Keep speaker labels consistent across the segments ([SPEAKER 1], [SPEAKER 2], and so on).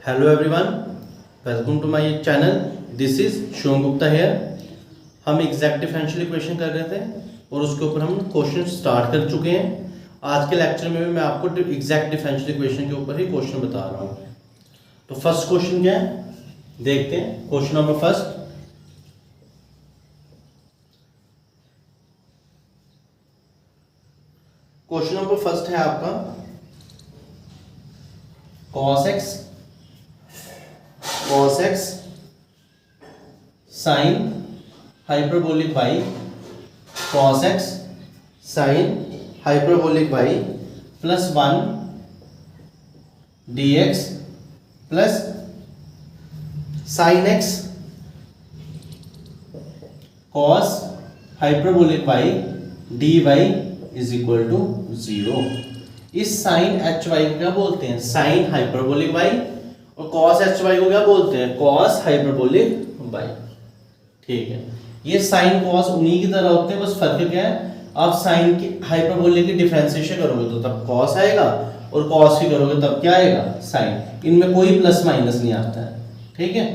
[SPEAKER 1] Hello everyone, welcome to my channel. This is Shivam Gupta here. हम exact differential equation कर रहे थे और उसके ऊपर हम क्वेश्चन स्टार्ट कर चुके हैं। आज के लेक्चर में भी मैं आपको एग्जैक्ट डिफरेंशियल इक्वेशन के ऊपर ही क्वेश्चन बता रहा हूँ। तो फर्स्ट क्वेश्चन क्या है देखते हैं। क्वेश्चन नंबर फर्स्ट, है आपका cos x sin hyperbolic y, cos x sin hyperbolic y plus 1 dx plus sin x cos hyperbolic y dy is equal to 0। इस sin hy को क्या बोलते हैं? sin हाइपरबोलिक y, और cos hy को क्या बोलते हैं? cos hyperbolic y। ठीक है, ये sin cos उन्हीं की तरह होते हैं, बस फर्क क्या है, आप sin की हाइपरबोलिक की डिफरेंशिएशन करोगे तो तब cos आएगा और cos की करोगे तब क्या आएगा? sin। इनमें कोई प्लस माइनस नहीं आता है। ठीक है,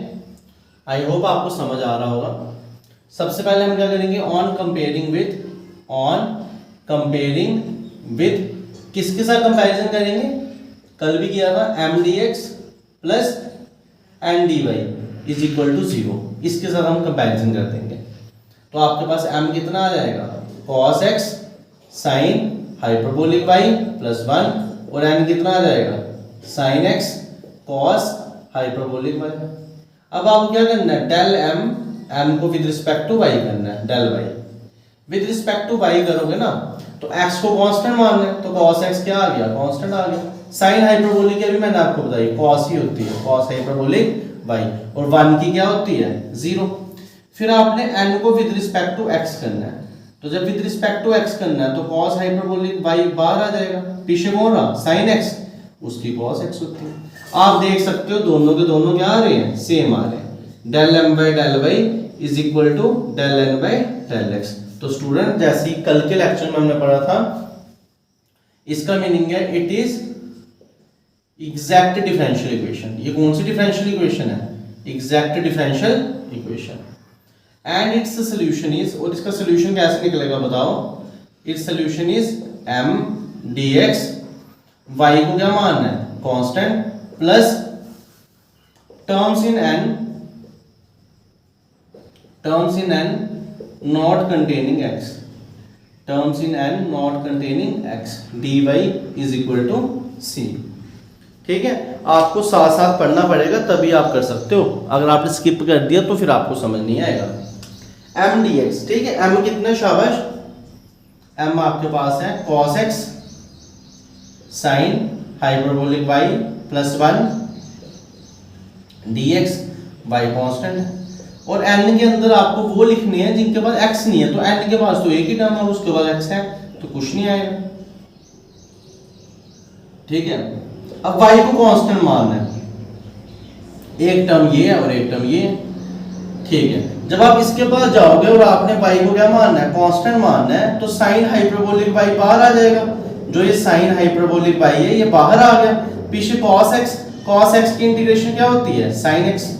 [SPEAKER 1] आई होप आपको समझ आ रहा होगा। सबसे पहले हम क्या करेंगे? ऑन कंपेयरिंग विद किसके साथ कंपैरिजन करेंगे? कल भी किया था, m dx plus n dy is equal to 0। इसके साथ हम कंपैरिजन कर देंगे तो आपके पास m कितना आ जाएगा? cos x sin hyperbolic y plus 1, और n कितना आ जाएगा? sin x cos hyperbolic y। अब आप क्या करना है? डेल m को विद रिस्पेक्ट टू y करना है, del y with respect to y करोगे ना तो x को कांस्टेंट मानना है, तो cos x क्या आ गया? कांस्टेंट आ गया। sin हाइपरबोलिक की अभी मैंने आपको बताई cos ही होती है, cos हाइपरबोलिक y, और 1 की क्या होती है? 0। फिर आपने n को विद रिस्पेक्ट टू x करना है, तो जब विद रिस्पेक्ट टू x करना है तो cos हाइपरबोलिक y बाहर आ जाएगा, पीछे कौन रहा? sin x, उसकी cos x होती है। आप देख सकते हो दोनों के दोनों क्या आ रहे हैं? सेम आ रहे हैं। Del m by del y is equal to del n by del x। तो स्टूडेंट, जैसे ही कल के लेक्चर में हमने पढ़ा था, इसका मीनिंग है it is exact differential equation. ये कौन सी डिफरेंशियल इक्वेशन है? Exact differential equation. And it's solution is, और इसका सॉल्यूशन कैसे निकलेगा बताओ? It's solution is m dx, y को क्या मानना है? Constant, plus terms in n not containing x, terms in n not containing x, dy is equal to c। ठीक है, आपको साथ साथ पढ़ना पड़ेगा तभी आप कर सकते हो। अगर आपने स्किप कर दिया तो फिर आपको समझ नहीं आएगा। m dx, ठीक है, m कितने? शाबाश, m आपके पास है cos x sin hyperbolic y plus 1 dx, y constant है, और n के अंदर आपको वो लिखने हैं जिनके पास x नहीं है। तो n के पास तो एक ही टर्म है, उसके बाद x है तो कुछ नहीं आएगा। ठीक है, अब y को कांस्टेंट मानना है, एक टर्म ये है और एक टर्म ये है। ठीक है, जब आप इसके पास जाओगे और आपने y को क्या मानना है? कांस्टेंट मानना है, तो sin हाइपरबोलिक y बाहर आ जाएगा। जो ये sin हाइपरबोलिक y है ये बाहर आ गया, पीछे cos x की इंटीग्रेशन क्या होती है? sin x।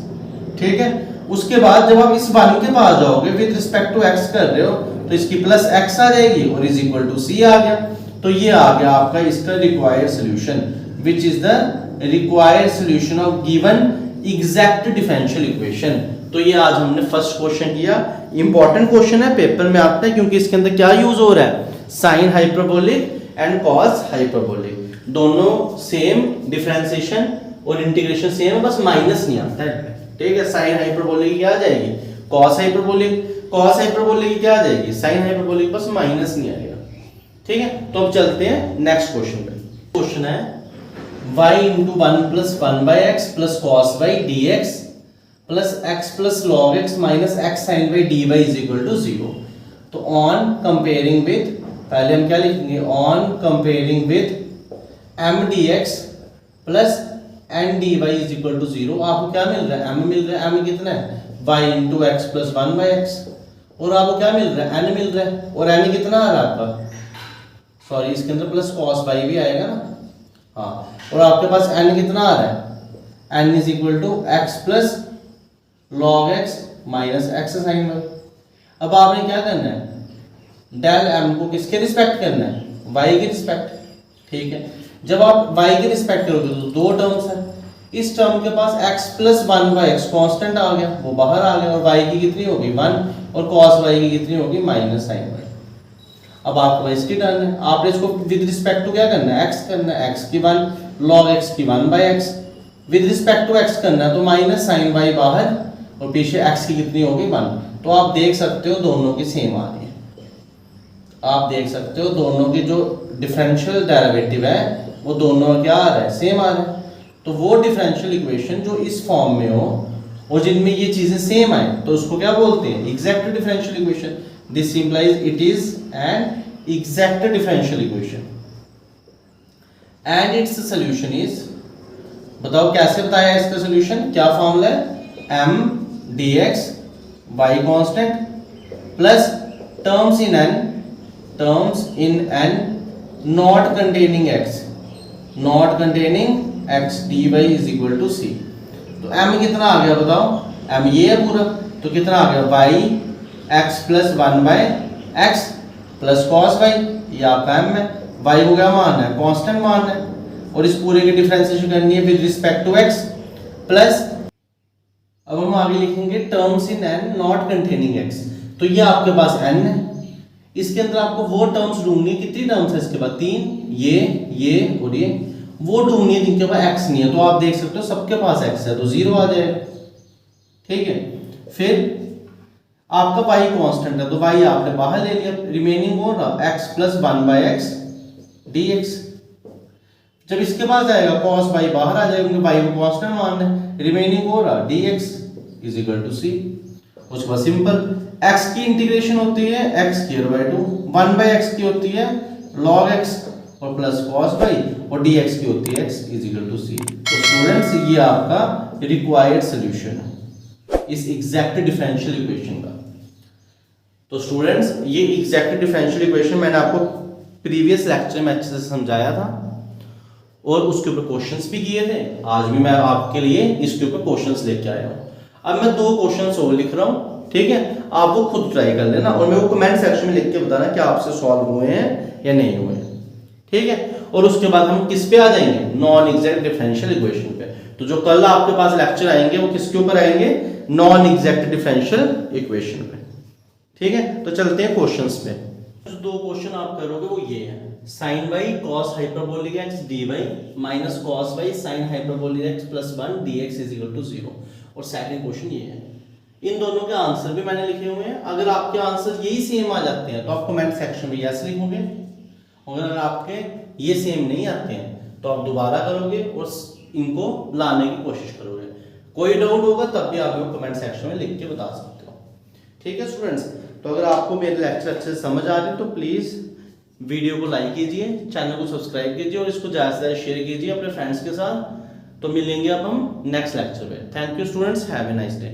[SPEAKER 1] ठीक है, उसके बाद जब आप इस वैल्यू के पास जाओगे विद रिस्पेक्ट टू x कर रहे हो तो इसकी प्लस x आ जाएगी और इज इक्वल टू c आ गया। तो ये आ गया आपका इसका required solution, which is the required solution of given exact differential equation. तो ये आज हमने फर्स्ट क्वेश्चन किया। इंपॉर्टेंट क्वेश्चन है, पेपर में आता है, क्योंकि इसके अंदर क्या यूज हो रहा है? Sine hyperbolic and cos hyperbolic, दोनों सेम डिफरेंशिएशन और इंटीग्रेशन सेम है, बस माइनस नहीं आता है। ठीक है, साइन हाइपरबोलिक की क्या आ जाएगी? कॉस हाइपरबोलिक की क्या आ जाएगी? साइन हाइपरबोलिक, बस माइनस नहीं आएगा। ठीक है, तो अब चलते हैं नेक्स्ट क्वेश्चन पे। क्वेश्चन है y into 1 plus 1 by x plus cos y dx plus x plus log x minus x sine y dy is equal to 0। तो ऑन कंपेयरिंग विद, पहले हम क्या लिखेंगे? On comparing with m dx plus n dy is equal to 0। आपको क्या मिल रहा है? m मिल रहा है। m कितना है? y into x plus 1 by x। और आपको क्या मिल रहा है? n मिल रहा है, और n कितना आ रहा है आपका? सॉरी, इसके अंदर प्लस cos y भी आएगा ना। हाँ, और आपके पास n कितना आ रहा है? n is equal to x plus log x minus x sine y. अब आपने क्या करना है, डेल m को किसके रिस्पेक्ट करना है, y के रिस्पेक्ट। ठीक है, जब आप y के रिस्पेक्ट करोगे तो दो टर्म्स है, इस टर्म के पास x plus one by x constant आ गया, वो बाहर आ गया, और y की कितनी होगी 1 और cos y की कितनी होगी माइनस साइन y। अब आपको इसकी टर्न है, आपने इसको विद रिस्पेक्ट टू क्या करना है, x करना है, x की 1 log x की 1 by x, with respect to x करना है तो माइनस साइन y बाहर और पीछे x की कितनी होगी 1। तो आप देख सकते हो दोनों की सेम आ रही है, आप देख सकते हो दोनों की जो डिफरेंशियल डेरिवेटिव है वो दोनों क्या आ रहा है, सेम आ रहा है। तो वो डिफरेंशियल इक्वेशन जो इस फॉर्म में हो और जिनमें ये चीजें सेम आए तो उसको क्या बोलते हैं, exact differential equation. This implies it is an exact differential equation and it's solution is, बताओ कैसे बताया इसका सॉल्यूशन, क्या फॉर्मूला है, m dx y constant plus terms in n not containing x dy is equal to c। तो m कितना आ गया बताओ, m ये है पूरा, तो कितना आ गया y x plus 1 by x plus cos y, ये आपका m है, y को क्या मानना है, कांस्टेंट मानना है, और इस पूरे की डिफरेंशिएशन करनी है with respect to x plus, अब हम आगे लिखेंगे terms in n not containing x। तो ये आपके पास n है, इसके अंदर आपको वो टर्म्स ढूंढनी है, कितनी टर्म्स है इसके बाद 3, ये और ये, वो ढूंढनी है जिनके पास x नहीं है। तो आप देख सकते हो सबके पास x है तो 0 आ जाएगा। ठीक है, फिर आपका y कांस्टेंट है तो y आपने बाहर ले लिया, रिमेनिंग हो रहा x plus 1 by x dx। जब इसके पास आएगा cos y बाहर आ जाएगा क्योंकि y को कांस्टेंट मानना है, रिमेनिंग हो रहा dx is equal to c। उसके बाद सिंपल x की इंटीग्रेशन होती है x square by 2, 1 by x की होती है log x और प्लस cos y, और dx की होती है x is equal to c। तो स्टूडेंट्स ये आपका रिक्वायर्ड सॉल्यूशन है इस एग्जैक्ट डिफरेंशियल इक्वेशन का। तो स्टूडेंट्स ये एग्जैक्ट डिफरेंशियल इक्वेशन मैंने आपको प्रीवियस लेक्चर में अच्छे से समझाया था और उसके ऊपर क्वेश्चंस भी किए थे। आज भी मैं आपके लिए इसके ऊपर क्वेश्चंस लेके आया हूँ। अब मैं 2 क्वेश्चंस और लिख रहा हूँ, ठीक है, आप वो खुद ट्राई कर लेना और मेरे को कमेंट सेक्शन में लिख के बताना कि आपसे सॉल्व हुए हैं या नहीं हुए हैं। ठीक है, और उसके बाद हम किस पे आ जाएंगे, नॉन एग्जैक्ट डिफरेंशियल इक्वेशन पे। तो जो कल आपके पास लेक्चर आएंगे वो किसके ऊपर आएंगे, नॉन एग्जैक्ट डिफरेंशियल इक्वेशन पे। ठीक है, तो चलते हैं क्वेश्चंस पे। जो 2 क्वेश्चन आप करोगे वो ये है, sin y cos hyperbolic x dy minus cos y sin hyperbolic x plus 1 dx is equal to 0। और सेकंड क्वेश्चन ये है। इन दोनों के आंसर भी मैंने लिखे हुए हैं। अगर आपके आंसर यही सेम आ जाते हैं तो आप कमेंट सेक्शन में यस लिखोगे, और अगर आपके ये सेम नहीं आते हैं तो आप दोबारा करोगे और इनको लाने की कोशिश करोगे। कोई डाउट होगा तब भी आप लोग कमेंट सेक्शन में लिख के बता सकते हो। ठीक है स्टूडेंट्स, तो अगर आपको मेरे लेक्चर अच्छे से समझ आ रहे हैं तो प्लीज़ वीडियो को लाइक कीजिए, चैनल को सब्सक्राइब कीजिए और इसको ज़्यादा से ज़्यादा शेयर कीजिए अपने फ्रेंड्स के साथ। तो मिलेंगे अब हम नेक्स्ट लेक्चर में। Thank you students, have a nice day.